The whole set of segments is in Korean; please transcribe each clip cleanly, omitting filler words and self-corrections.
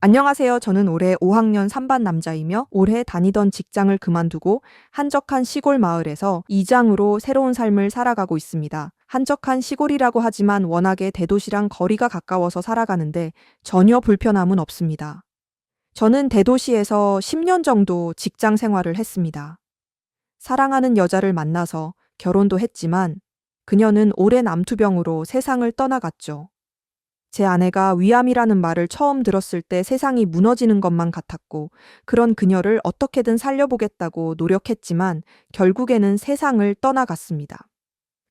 안녕하세요. 저는 올해 5학년 3반 남자이며 올해 다니던 직장을 그만두고 한적한 시골 마을에서 이장으로 새로운 삶을 살아가고 있습니다. 한적한 시골이라고 하지만 워낙에 대도시랑 거리가 가까워서 살아가는데 전혀 불편함은 없습니다. 저는 대도시에서 10년 정도 직장 생활을 했습니다. 사랑하는 여자를 만나서 결혼도 했지만 그녀는 오랜 암투병으로 세상을 떠나갔죠. 제 아내가 위암이라는 말을 처음 들었을 때 세상이 무너지는 것만 같았고, 그런 그녀를 어떻게든 살려보겠다고 노력했지만, 결국에는 세상을 떠나갔습니다.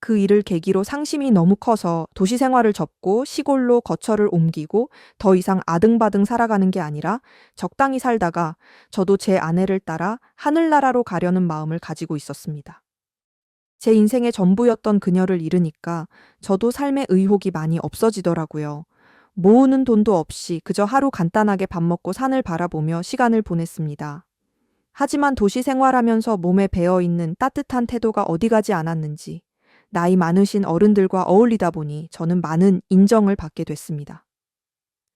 그 일을 계기로 상심이 너무 커서 도시 생활을 접고 시골로 거처를 옮기고 더 이상 아등바등 살아가는 게 아니라 적당히 살다가 저도 제 아내를 따라 하늘나라로 가려는 마음을 가지고 있었습니다. 제 인생의 전부였던 그녀를 잃으니까 저도 삶의 의욕이 많이 없어지더라고요. 모으는 돈도 없이 그저 하루 간단하게 밥 먹고 산을 바라보며 시간을 보냈습니다. 하지만 도시 생활하면서 몸에 배어있는 따뜻한 태도가 어디 가지 않았는지 나이 많으신 어른들과 어울리다 보니 저는 많은 인정을 받게 됐습니다.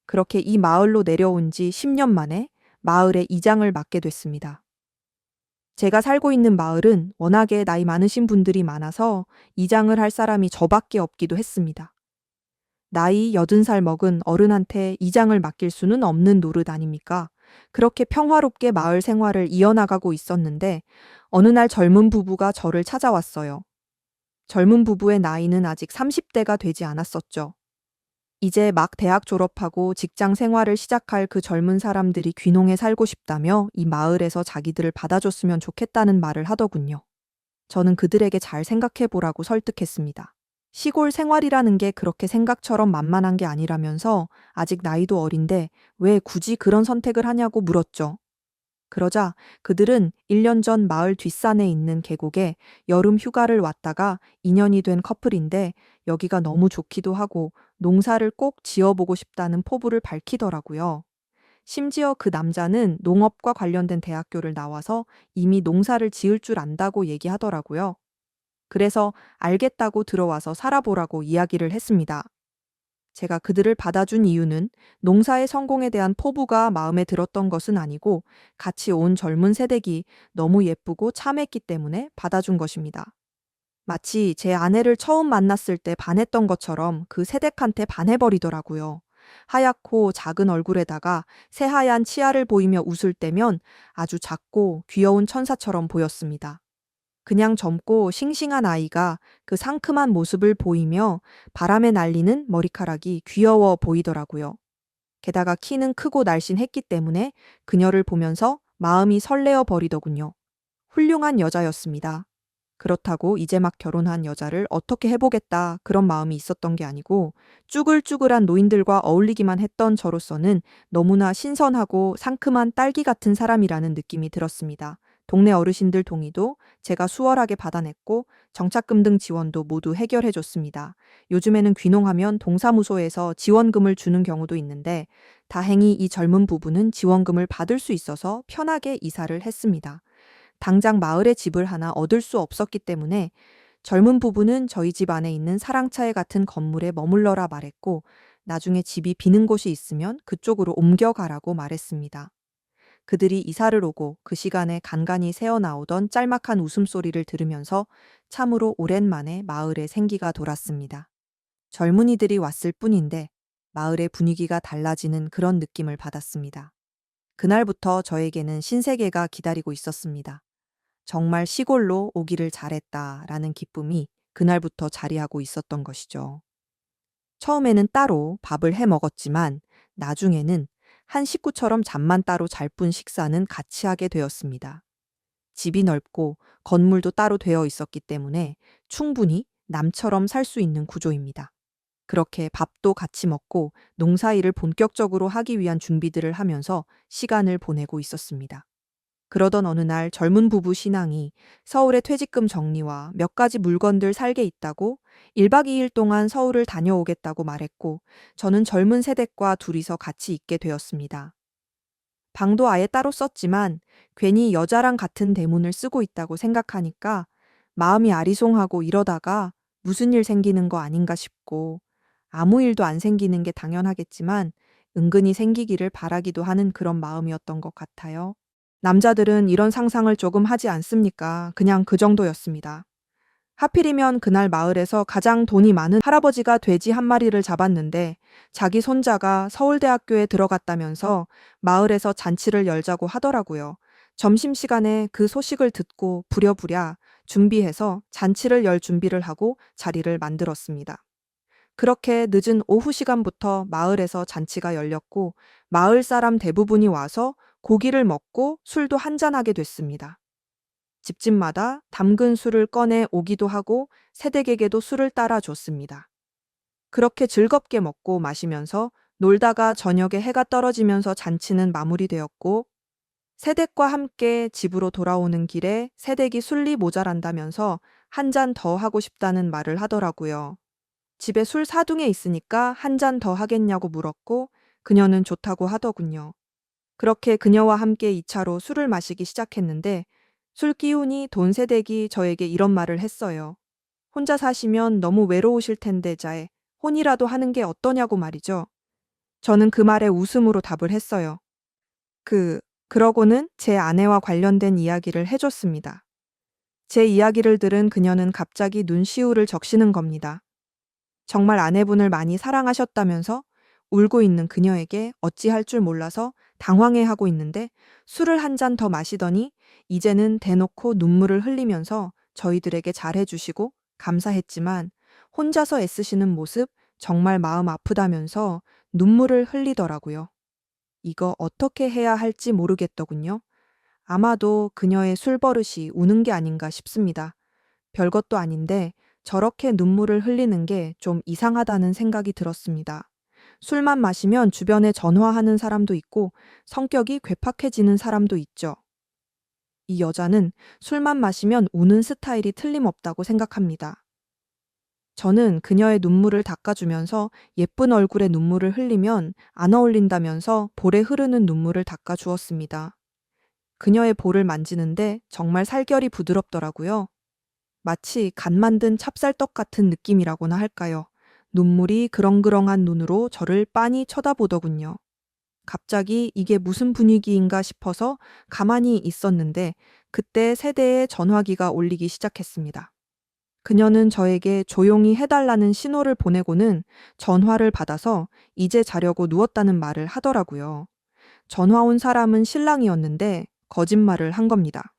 그렇게 이 마을로 내려온 지 10년 만에 마을의 이장을 맡게 됐습니다. 제가 살고 있는 마을은 워낙에 나이 많으신 분들이 많아서 이장을 할 사람이 저밖에 없기도 했습니다. 나이 80살 먹은 어른한테 이장을 맡길 수는 없는 노릇 아닙니까? 그렇게 평화롭게 마을 생활을 이어나가고 있었는데 어느 날 젊은 부부가 저를 찾아왔어요. 젊은 부부의 나이는 아직 30대가 되지 않았었죠. 이제 막 대학 졸업하고 직장 생활을 시작할 그 젊은 사람들이 귀농에 살고 싶다며 이 마을에서 자기들을 받아줬으면 좋겠다는 말을 하더군요. 저는 그들에게 잘 생각해 보라고 설득했습니다. 시골 생활이라는 게 그렇게 생각처럼 만만한 게 아니라면서 아직 나이도 어린데 왜 굳이 그런 선택을 하냐고 물었죠. 그러자 그들은 1년 전 마을 뒷산에 있는 계곡에 여름 휴가를 왔다가 인연이 된 커플인데 여기가 너무 좋기도 하고 농사를 꼭 지어보고 싶다는 포부를 밝히더라고요. 심지어 그 남자는 농업과 관련된 대학교를 나와서 이미 농사를 지을 줄 안다고 얘기하더라고요. 그래서 알겠다고 들어와서 살아보라고 이야기를 했습니다. 제가 그들을 받아준 이유는 농사의 성공에 대한 포부가 마음에 들었던 것은 아니고 같이 온 젊은 세대기 너무 예쁘고 참했기 때문에 받아준 것입니다. 마치 제 아내를 처음 만났을 때 반했던 것처럼 그 세댁한테 반해버리더라고요. 하얗고 작은 얼굴에다가 새하얀 치아를 보이며 웃을 때면 아주 작고 귀여운 천사처럼 보였습니다. 그냥 젊고 싱싱한 아이가 그 상큼한 모습을 보이며 바람에 날리는 머리카락이 귀여워 보이더라고요. 게다가 키는 크고 날씬했기 때문에 그녀를 보면서 마음이 설레어 버리더군요. 훌륭한 여자였습니다. 그렇다고 이제 막 결혼한 여자를 어떻게 해보겠다 그런 마음이 있었던 게 아니고 쭈글쭈글한 노인들과 어울리기만 했던 저로서는 너무나 신선하고 상큼한 딸기 같은 사람이라는 느낌이 들었습니다. 동네 어르신들 동의도 제가 수월하게 받아냈고 정착금 등 지원도 모두 해결해 줬습니다. 요즘에는 귀농하면 동사무소에서 지원금을 주는 경우도 있는데 다행히 이 젊은 부부는 지원금을 받을 수 있어서 편하게 이사를 했습니다. 당장 마을에 집을 하나 얻을 수 없었기 때문에 젊은 부부는 저희 집 안에 있는 사랑차에 같은 건물에 머물러라 말했고 나중에 집이 비는 곳이 있으면 그쪽으로 옮겨가라고 말했습니다. 그들이 이사를 오고 그 시간에 간간히 새어나오던 짤막한 웃음소리를 들으면서 참으로 오랜만에 마을에 생기가 돌았습니다. 젊은이들이 왔을 뿐인데 마을의 분위기가 달라지는 그런 느낌을 받았습니다. 그날부터 저에게는 신세계가 기다리고 있었습니다. 정말 시골로 오기를 잘했다라는 기쁨이 그날부터 자리하고 있었던 것이죠. 처음에는 따로 밥을 해 먹었지만 나중에는 한 식구처럼 잠만 따로 잘 뿐 식사는 같이 하게 되었습니다. 집이 넓고 건물도 따로 되어 있었기 때문에 충분히 남처럼 살 수 있는 구조입니다. 그렇게 밥도 같이 먹고 농사일을 본격적으로 하기 위한 준비들을 하면서 시간을 보내고 있었습니다. 그러던 어느 날 젊은 부부 신앙이 서울의 퇴직금 정리와 몇 가지 물건들 살게 있다고 1박 2일 동안 서울을 다녀오겠다고 말했고 저는 젊은 세댁과 둘이서 같이 있게 되었습니다. 방도 아예 따로 썼지만 괜히 여자랑 같은 대문을 쓰고 있다고 생각하니까 마음이 아리송하고 이러다가 무슨 일 생기는 거 아닌가 싶고 아무 일도 안 생기는 게 당연하겠지만 은근히 생기기를 바라기도 하는 그런 마음이었던 것 같아요. 남자들은 이런 상상을 조금 하지 않습니까? 그냥 그 정도였습니다. 하필이면 그날 마을에서 가장 돈이 많은 할아버지가 돼지 한 마리를 잡았는데 자기 손자가 서울대학교에 들어갔다면서 마을에서 잔치를 열자고 하더라고요. 점심시간에 그 소식을 듣고 부랴부랴 준비해서 잔치를 열 준비를 하고 자리를 만들었습니다. 그렇게 늦은 오후 시간부터 마을에서 잔치가 열렸고 마을 사람 대부분이 와서 고기를 먹고 술도 한잔하게 됐습니다. 집집마다 담근 술을 꺼내 오기도 하고 새댁에게도 술을 따라 줬습니다. 그렇게 즐겁게 먹고 마시면서 놀다가 저녁에 해가 떨어지면서 잔치는 마무리되었고 새댁과 함께 집으로 돌아오는 길에 새댁이 술이 모자란다면서 한 잔 더 하고 싶다는 말을 하더라고요. 집에 술 사둥에 있으니까 한 잔 더 하겠냐고 물었고 그녀는 좋다고 하더군요. 그렇게 그녀와 함께 2차로 술을 마시기 시작했는데 술 기운이 돈 새댁이 저에게 이런 말을 했어요. 혼자 사시면 너무 외로우실 텐데 자에 혼이라도 하는 게 어떠냐고 말이죠. 저는 그 말에 웃음으로 답을 했어요. 그러고는 제 아내와 관련된 이야기를 해줬습니다. 제 이야기를 들은 그녀는 갑자기 눈시울을 적시는 겁니다. 정말 아내분을 많이 사랑하셨다면서 울고 있는 그녀에게 어찌할 줄 몰라서 당황해하고 있는데 술을 한 잔 더 마시더니 이제는 대놓고 눈물을 흘리면서 저희들에게 잘해주시고 감사했지만 혼자서 애쓰시는 모습 정말 마음 아프다면서 눈물을 흘리더라고요. 이거 어떻게 해야 할지 모르겠더군요. 아마도 그녀의 술버릇이 우는 게 아닌가 싶습니다. 별것도 아닌데 저렇게 눈물을 흘리는 게 좀 이상하다는 생각이 들었습니다. 술만 마시면 주변에 전화하는 사람도 있고 성격이 괴팍해지는 사람도 있죠. 이 여자는 술만 마시면 우는 스타일이 틀림없다고 생각합니다. 저는 그녀의 눈물을 닦아주면서 예쁜 얼굴에 눈물을 흘리면 안 어울린다면서 볼에 흐르는 눈물을 닦아주었습니다. 그녀의 볼을 만지는데 정말 살결이 부드럽더라고요. 마치 갓 만든 찹쌀떡 같은 느낌이라고나 할까요? 눈물이 그렁그렁한 눈으로 저를 빤히 쳐다보더군요. 갑자기 이게 무슨 분위기인가 싶어서 가만히 있었는데 그때 세대의 전화기가 울리기 시작했습니다. 그녀는 저에게 조용히 해달라는 신호를 보내고는 전화를 받아서 이제 자려고 누웠다는 말을 하더라고요. 전화 온 사람은 신랑이었는데 거짓말을 한 겁니다.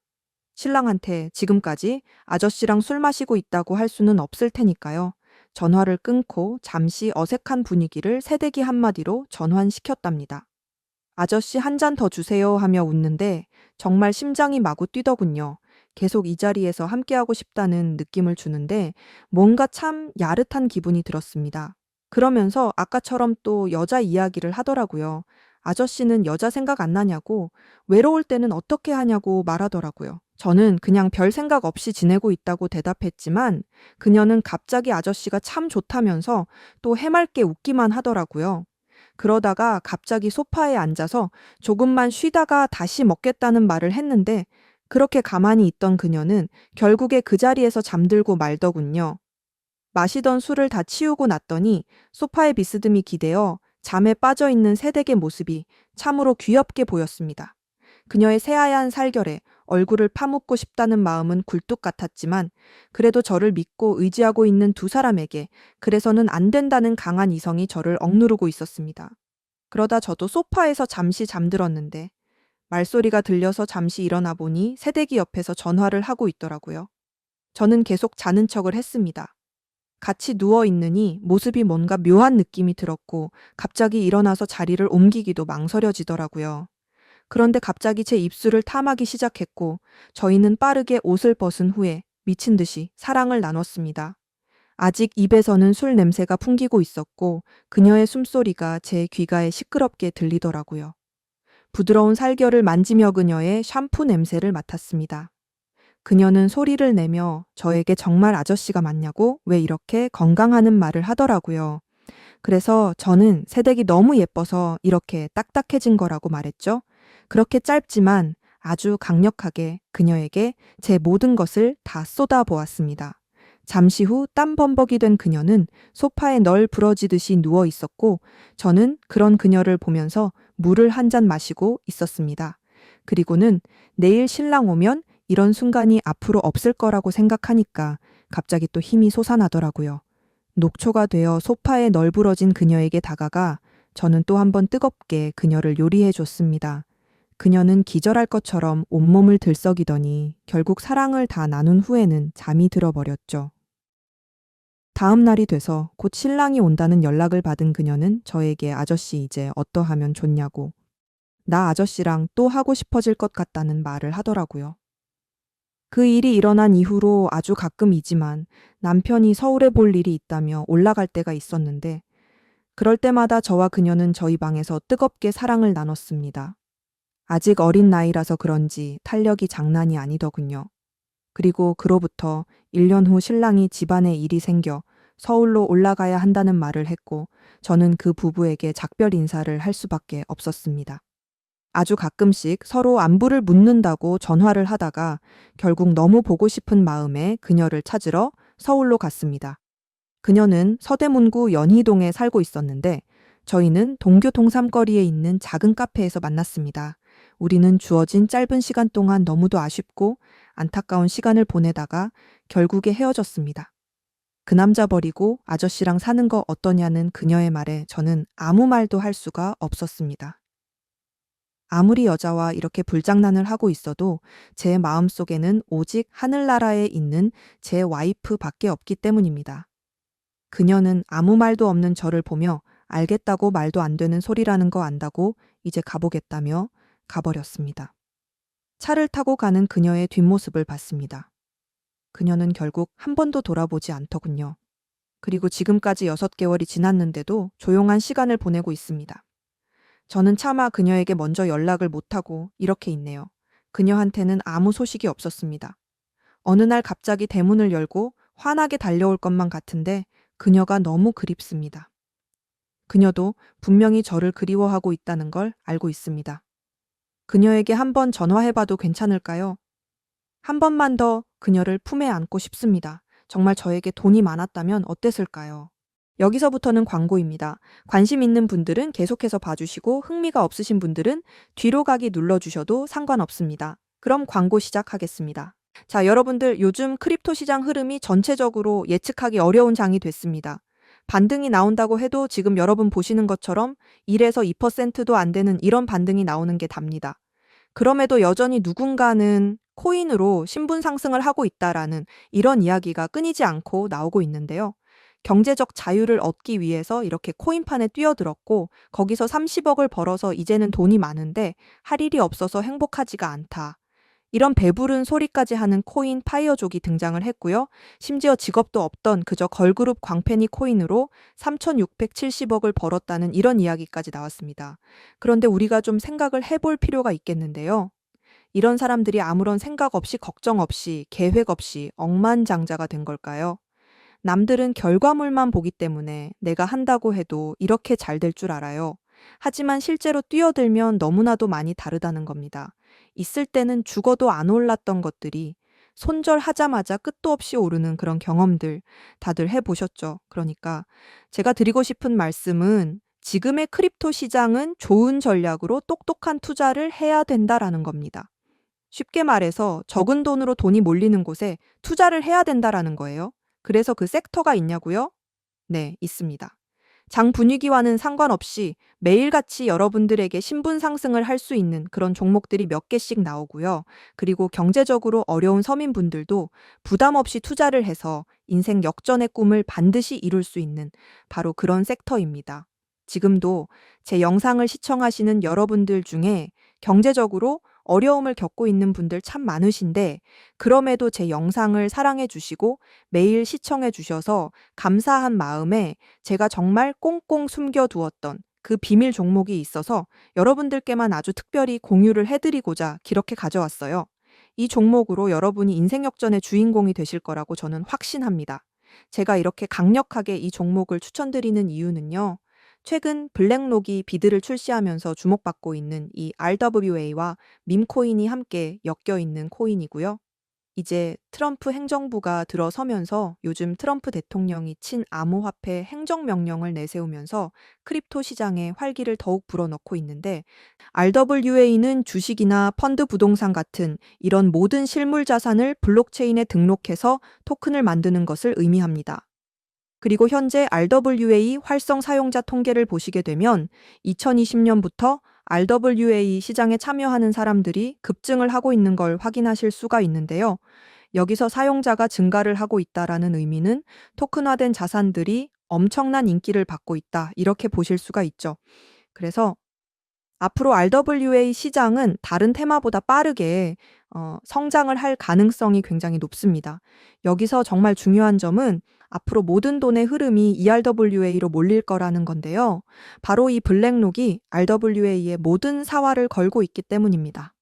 신랑한테 지금까지 아저씨랑 술 마시고 있다고 할 수는 없을 테니까요. 전화를 끊고 잠시 어색한 분위기를 새대기 한마디로 전환시켰답니다. 아저씨 한 잔 더 주세요 하며 웃는데 정말 심장이 마구 뛰더군요. 계속 이 자리에서 함께하고 싶다는 느낌을 주는데 뭔가 참 야릇한 기분이 들었습니다. 그러면서 아까처럼 또 여자 이야기를 하더라고요. 아저씨는 여자 생각 안 나냐고, 외로울 때는 어떻게 하냐고 말하더라고요. 저는 그냥 별 생각 없이 지내고 있다고 대답했지만 그녀는 갑자기 아저씨가 참 좋다면서 또 해맑게 웃기만 하더라고요. 그러다가 갑자기 소파에 앉아서 조금만 쉬다가 다시 먹겠다는 말을 했는데 그렇게 가만히 있던 그녀는 결국에 그 자리에서 잠들고 말더군요. 마시던 술을 다 치우고 났더니 소파에 비스듬히 기대어 잠에 빠져 있는 새댁의 모습이 참으로 귀엽게 보였습니다. 그녀의 새하얀 살결에 얼굴을 파묻고 싶다는 마음은 굴뚝 같았지만 그래도 저를 믿고 의지하고 있는 두 사람에게 그래서는 안 된다는 강한 이성이 저를 억누르고 있었습니다. 그러다 저도 소파에서 잠시 잠들었는데 말소리가 들려서 잠시 일어나 보니 새댁이 옆에서 전화를 하고 있더라고요. 저는 계속 자는 척을 했습니다. 같이 누워 있느니 모습이 뭔가 묘한 느낌이 들었고 갑자기 일어나서 자리를 옮기기도 망설여지더라고요. 그런데 갑자기 제 입술을 탐하기 시작했고 저희는 빠르게 옷을 벗은 후에 미친 듯이 사랑을 나눴습니다. 아직 입에서는 술 냄새가 풍기고 있었고 그녀의 숨소리가 제 귀가에 시끄럽게 들리더라고요. 부드러운 살결을 만지며 그녀의 샴푸 냄새를 맡았습니다. 그녀는 소리를 내며 저에게 정말 아저씨가 맞냐고 왜 이렇게 건강하는 말을 하더라고요. 그래서 저는 새댁이 너무 예뻐서 이렇게 딱딱해진 거라고 말했죠. 그렇게 짧지만 아주 강력하게 그녀에게 제 모든 것을 다 쏟아보았습니다. 잠시 후 땀 범벅이 된 그녀는 소파에 널브러지듯이 누워 있었고 저는 그런 그녀를 보면서 물을 한 잔 마시고 있었습니다. 그리고는 내일 신랑 오면 이런 순간이 앞으로 없을 거라고 생각하니까 갑자기 또 힘이 솟아나더라고요. 녹초가 되어 소파에 널브러진 그녀에게 다가가 저는 또 한 번 뜨겁게 그녀를 요리해 줬습니다. 그녀는 기절할 것처럼 온몸을 들썩이더니 결국 사랑을 다 나눈 후에는 잠이 들어버렸죠. 다음 날이 돼서 곧 신랑이 온다는 연락을 받은 그녀는 저에게 아저씨 이제 어떠하면 좋냐고 나 아저씨랑 또 하고 싶어질 것 같다는 말을 하더라고요. 그 일이 일어난 이후로 아주 가끔이지만 남편이 서울에 볼 일이 있다며 올라갈 때가 있었는데 그럴 때마다 저와 그녀는 저희 방에서 뜨겁게 사랑을 나눴습니다. 아직 어린 나이라서 그런지 탄력이 장난이 아니더군요. 그리고 그로부터 1년 후 신랑이 집안에 일이 생겨 서울로 올라가야 한다는 말을 했고 저는 그 부부에게 작별 인사를 할 수밖에 없었습니다. 아주 가끔씩 서로 안부를 묻는다고 전화를 하다가 결국 너무 보고 싶은 마음에 그녀를 찾으러 서울로 갔습니다. 그녀는 서대문구 연희동에 살고 있었는데 저희는 동교 동삼거리에 있는 작은 카페에서 만났습니다. 우리는 주어진 짧은 시간 동안 너무도 아쉽고 안타까운 시간을 보내다가 결국에 헤어졌습니다. 그 남자 버리고 아저씨랑 사는 거 어떠냐는 그녀의 말에 저는 아무 말도 할 수가 없었습니다. 아무리 여자와 이렇게 불장난을 하고 있어도 제 마음속에는 오직 하늘나라에 있는 제 와이프밖에 없기 때문입니다. 그녀는 아무 말도 없는 저를 보며 알겠다고 말도 안 되는 소리라는 거 안다고 이제 가보겠다며 가버렸습니다. 차를 타고 가는 그녀의 뒷모습을 봤습니다. 그녀는 결국 한 번도 돌아보지 않더군요. 그리고 지금까지 6개월이 지났는데도 조용한 시간을 보내고 있습니다. 저는 차마 그녀에게 먼저 연락을 못하고 이렇게 있네요. 그녀한테는 아무 소식이 없었습니다. 어느 날 갑자기 대문을 열고 환하게 달려올 것만 같은데 그녀가 너무 그립습니다. 그녀도 분명히 저를 그리워하고 있다는 걸 알고 있습니다. 그녀에게 한번 전화해봐도 괜찮을까요? 한 번만 더 그녀를 품에 안고 싶습니다. 정말 저에게 돈이 많았다면 어땠을까요? 여기서부터는 광고입니다. 관심 있는 분들은 계속해서 봐주시고 흥미가 없으신 분들은 뒤로 가기 눌러주셔도 상관없습니다. 그럼 광고 시작하겠습니다. 자, 여러분들 요즘 크립토 시장 흐름이 전체적으로 예측하기 어려운 장이 됐습니다. 반등이 나온다고 해도 지금 여러분 보시는 것처럼 1에서 2%도 안 되는 이런 반등이 나오는 게 답니다. 그럼에도 여전히 누군가는 코인으로 신분 상승을 하고 있다라는 이런 이야기가 끊이지 않고 나오고 있는데요. 경제적 자유를 얻기 위해서 이렇게 코인판에 뛰어들었고 거기서 30억을 벌어서 이제는 돈이 많은데 할 일이 없어서 행복하지가 않다. 이런 배부른 소리까지 하는 코인 파이어족이 등장을 했고요. 심지어 직업도 없던 그저 걸그룹 광팬이 코인으로 3,670억을 벌었다는 이런 이야기까지 나왔습니다. 그런데 우리가 좀 생각을 해볼 필요가 있겠는데요. 이런 사람들이 아무런 생각 없이 걱정 없이 계획 없이 억만장자가 된 걸까요? 남들은 결과물만 보기 때문에 내가 한다고 해도 이렇게 잘 될 줄 알아요. 하지만 실제로 뛰어들면 너무나도 많이 다르다는 겁니다. 있을 때는 죽어도 안 올랐던 것들이 손절하자마자 끝도 없이 오르는 그런 경험들 다들 해보셨죠? 그러니까 제가 드리고 싶은 말씀은 지금의 크립토 시장은 좋은 전략으로 똑똑한 투자를 해야 된다라는 겁니다. 쉽게 말해서 적은 돈으로 돈이 몰리는 곳에 투자를 해야 된다라는 거예요. 그래서 그 섹터가 있냐고요? 네, 있습니다. 장 분위기와는 상관없이 매일같이 여러분들에게 신분 상승을 할 수 있는 그런 종목들이 몇 개씩 나오고요. 그리고 경제적으로 어려운 서민분들도 부담 없이 투자를 해서 인생 역전의 꿈을 반드시 이룰 수 있는 바로 그런 섹터입니다. 지금도 제 영상을 시청하시는 여러분들 중에 경제적으로 어려움을 겪고 있는 분들 참 많으신데 그럼에도 제 영상을 사랑해 주시고 매일 시청해 주셔서 감사한 마음에 제가 정말 꽁꽁 숨겨두었던 그 비밀 종목이 있어서 여러분들께만 아주 특별히 공유를 해드리고자 기렇게 가져왔어요. 이 종목으로 여러분이 인생 역전의 주인공이 되실 거라고 저는 확신합니다. 제가 이렇게 강력하게 이 종목을 추천드리는 이유는요. 최근 블랙록이 비드를 출시하면서 주목받고 있는 이 RWA와 밈코인이 함께 엮여 있는 코인이고요. 이제 트럼프 행정부가 들어서면서 요즘 트럼프 대통령이 친암호화폐 행정명령을 내세우면서 크립토 시장에 활기를 더욱 불어넣고 있는데 RWA는 주식이나 펀드 부동산 같은 이런 모든 실물 자산을 블록체인에 등록해서 토큰을 만드는 것을 의미합니다. 그리고 현재 RWA 활성 사용자 통계를 보시게 되면 2020년부터 RWA 시장에 참여하는 사람들이 급증을 하고 있는 걸 확인하실 수가 있는데요. 여기서 사용자가 증가를 하고 있다라는 의미는 토큰화된 자산들이 엄청난 인기를 받고 있다. 이렇게 보실 수가 있죠. 그래서 앞으로 RWA 시장은 다른 테마보다 빠르게 성장을 할 가능성이 굉장히 높습니다. 여기서 정말 중요한 점은 앞으로 모든 돈의 흐름이 ERWA로 몰릴 거라는 건데요. 바로 이 블랙록이 RWA의 모든 사활을 걸고 있기 때문입니다.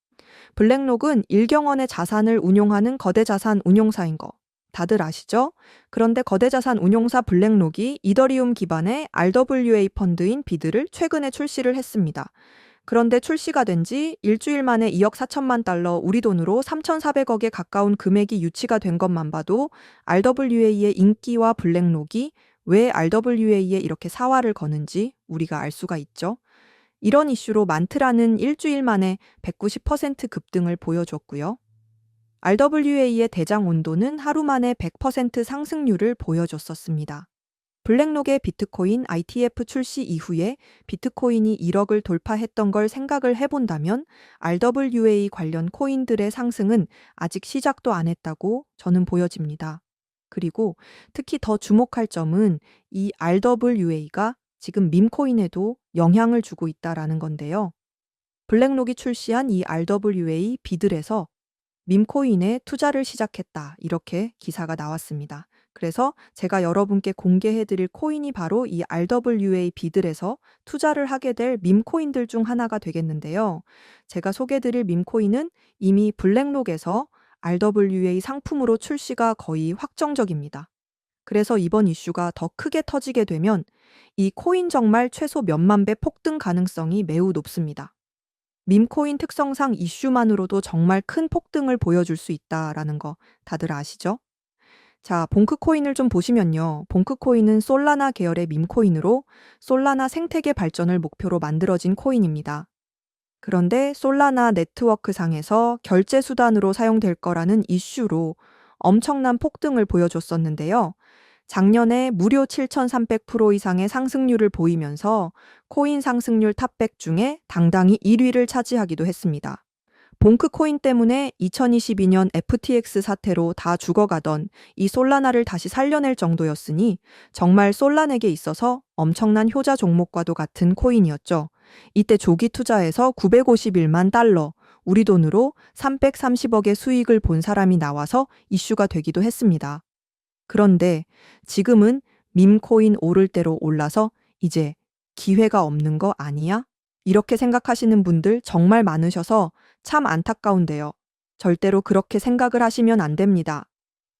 블랙록은 일경원의 자산을 운용하는 거대 자산 운용사인 거 다들 아시죠? 그런데 거대 자산 운용사 블랙록이 이더리움 기반의 RWA 펀드인 비드를 최근에 출시를 했습니다. 그런데 출시가 된 지 일주일 만에 2억 4천만 달러, 우리 돈으로 3,400억에 가까운 금액이 유치가 된 것만 봐도 RWA의 인기와 블랙록이 왜 RWA에 이렇게 사활을 거는지 우리가 알 수가 있죠. 이런 이슈로 만트라는 일주일 만에 190% 급등을 보여줬고요. RWA의 대장 온도는 하루 만에 100% 상승률을 보여줬었습니다. 블랙록의 비트코인 ITF 출시 이후에 비트코인이 1억을 돌파했던 걸 생각을 해본다면 RWA 관련 코인들의 상승은 아직 시작도 안 했다고 저는 보여집니다. 그리고 특히 더 주목할 점은 이 RWA가 지금 밈코인에도 영향을 주고 있다라는 건데요. 블랙록이 출시한 이 RWA 비들에서 밈코인에 투자를 시작했다. 이렇게 기사가 나왔습니다. 그래서 제가 여러분께 공개해드릴 코인이 바로 이 RWA 비들에서 투자를 하게 될 밈코인들 중 하나가 되겠는데요. 제가 소개해드릴 밈코인은 이미 블랙록에서 RWA 상품으로 출시가 거의 확정적입니다. 그래서 이번 이슈가 더 크게 터지게 되면 이 코인 정말 최소 몇만 배 폭등 가능성이 매우 높습니다. 밈코인 특성상 이슈만으로도 정말 큰 폭등을 보여줄 수 있다라는 거 다들 아시죠? 자, 봉크코인을 좀 보시면요. 봉크코인은 솔라나 계열의 밈코인으로 솔라나 생태계 발전을 목표로 만들어진 코인입니다. 그런데 솔라나 네트워크 상에서 결제 수단으로 사용될 거라는 이슈로 엄청난 폭등을 보여줬었는데요. 작년에 무려 7,300% 이상의 상승률을 보이면서 코인 상승률 탑100 중에 당당히 1위를 차지하기도 했습니다. 봉크코인 때문에 2022년 FTX 사태로 다 죽어가던 이 솔라나를 다시 살려낼 정도였으니 정말 솔라넥에 있어서 엄청난 효자 종목과도 같은 코인이었죠. 이때 조기 투자에서 951만 달러, 우리 돈으로 330억의 수익을 본 사람이 나와서 이슈가 되기도 했습니다. 그런데 지금은 밈코인 오를 대로 올라서 이제 기회가 없는 거 아니야? 이렇게 생각하시는 분들 정말 많으셔서 참 안타까운데요. 절대로 그렇게 생각을 하시면 안 됩니다.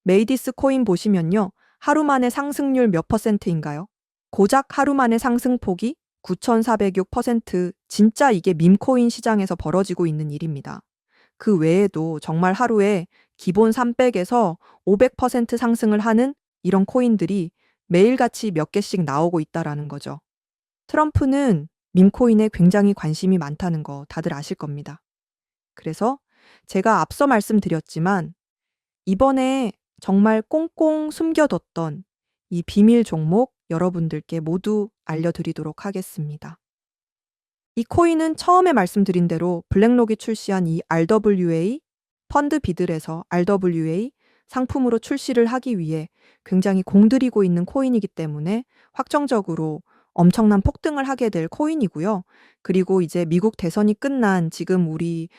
메이디스 코인 보시면요. 하루 만에 상승률 몇 %인가요? 고작 하루 만에 상승폭이 9,406%, 진짜 이게 밈코인 시장에서 벌어지고 있는 일입니다. 그 외에도 정말 하루에 기본 300에서 500% 상승을 하는 이런 코인들이 매일같이 몇 개씩 나오고 있다라는 거죠. 트럼프는 밈코인에 굉장히 관심이 많다는 거 다들 아실 겁니다. 그래서 제가 앞서 말씀드렸지만 이번에 정말 꽁꽁 숨겨뒀던 이 비밀 종목 여러분들께 모두 알려드리도록 하겠습니다. 이 코인은 처음에 말씀드린 대로 블랙록이 출시한 이 RWA 펀드 비들에서 RWA 상품으로 출시를 하기 위해 굉장히 공들이고 있는 코인이기 때문에 확정적으로 엄청난 폭등을 하게 될 코인이고요. 그리고 이제 미국 대선이 끝난 지금 우리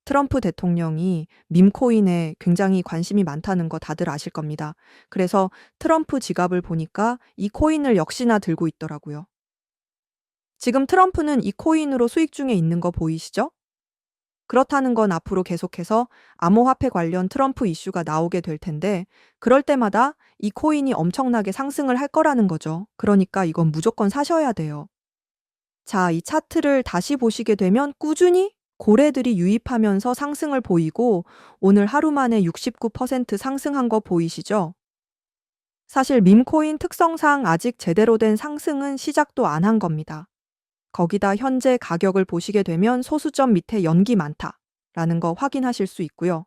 트럼프 대통령이 밈코인에 굉장히 관심이 많다는 거 다들 아실 겁니다. 그래서 트럼프 지갑을 보니까 이 코인을 역시나 들고 있더라고요. 지금 트럼프는 이 코인으로 수익 중에 있는 거 보이시죠? 그렇다는 건 앞으로 계속해서 암호화폐 관련 트럼프 이슈가 나오게 될 텐데 그럴 때마다 이 코인이 엄청나게 상승을 할 거라는 거죠. 그러니까 이건 무조건 사셔야 돼요. 자, 이 차트를 다시 보시게 되면 꾸준히 고래들이 유입하면서 상승을 보이고 오늘 하루 만에 69% 상승한 거 보이시죠? 사실 밈코인 특성상 아직 제대로 된 상승은 시작도 안 한 겁니다. 거기다 현재 가격을 보시게 되면 소수점 밑에 연기 많다라는 거 확인하실 수 있고요.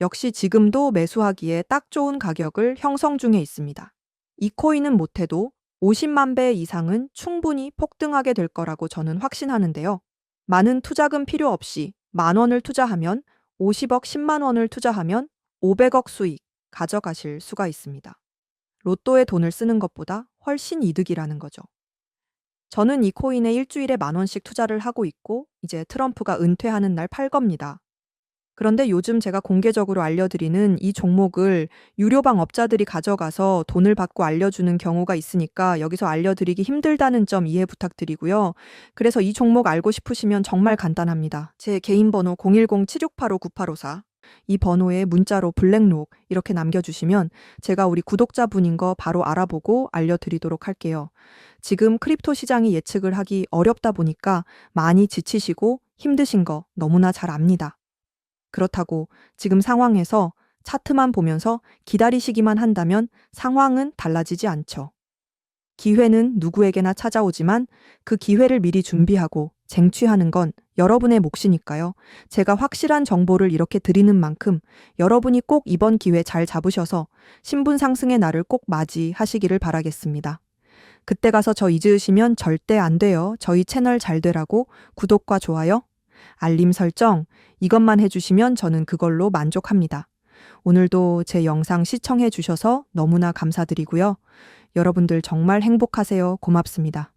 역시 지금도 매수하기에 딱 좋은 가격을 형성 중에 있습니다. 이 코인은 못해도 50만 배 이상은 충분히 폭등하게 될 거라고 저는 확신하는데요. 많은 투자금 필요 없이 10,000원을 투자하면 50억 10만 원을 투자하면 500억 수익 가져가실 수가 있습니다. 로또에 돈을 쓰는 것보다 훨씬 이득이라는 거죠. 저는 이 코인에 일주일에 10,000원씩 투자를 하고 있고 이제 트럼프가 은퇴하는 날 팔 겁니다. 그런데 요즘 제가 공개적으로 알려드리는 이 종목을 유료방 업자들이 가져가서 돈을 받고 알려주는 경우가 있으니까 여기서 알려드리기 힘들다는 점 이해 부탁드리고요. 그래서 이 종목 알고 싶으시면 정말 간단합니다. 제 개인 번호 010-7685-9854 이 번호에 문자로 블랙록 이렇게 남겨주시면 제가 우리 구독자분인 거 바로 알아보고 알려드리도록 할게요. 지금 크립토 시장이 예측을 하기 어렵다 보니까 많이 지치시고 힘드신 거 너무나 잘 압니다. 그렇다고 지금 상황에서 차트만 보면서 기다리시기만 한다면 상황은 달라지지 않죠. 기회는 누구에게나 찾아오지만 그 기회를 미리 준비하고 쟁취하는 건 여러분의 몫이니까요. 제가 확실한 정보를 이렇게 드리는 만큼 여러분이 꼭 이번 기회 잘 잡으셔서 신분 상승의 날을 꼭 맞이하시기를 바라겠습니다. 그때 가서 저 잊으시면 절대 안 돼요. 저희 채널 잘 되라고 구독과 좋아요, 알림 설정 이것만 해주시면 저는 그걸로 만족합니다. 오늘도 제 영상 시청해 주셔서 너무나 감사드리고요. 여러분들 정말 행복하세요. 고맙습니다.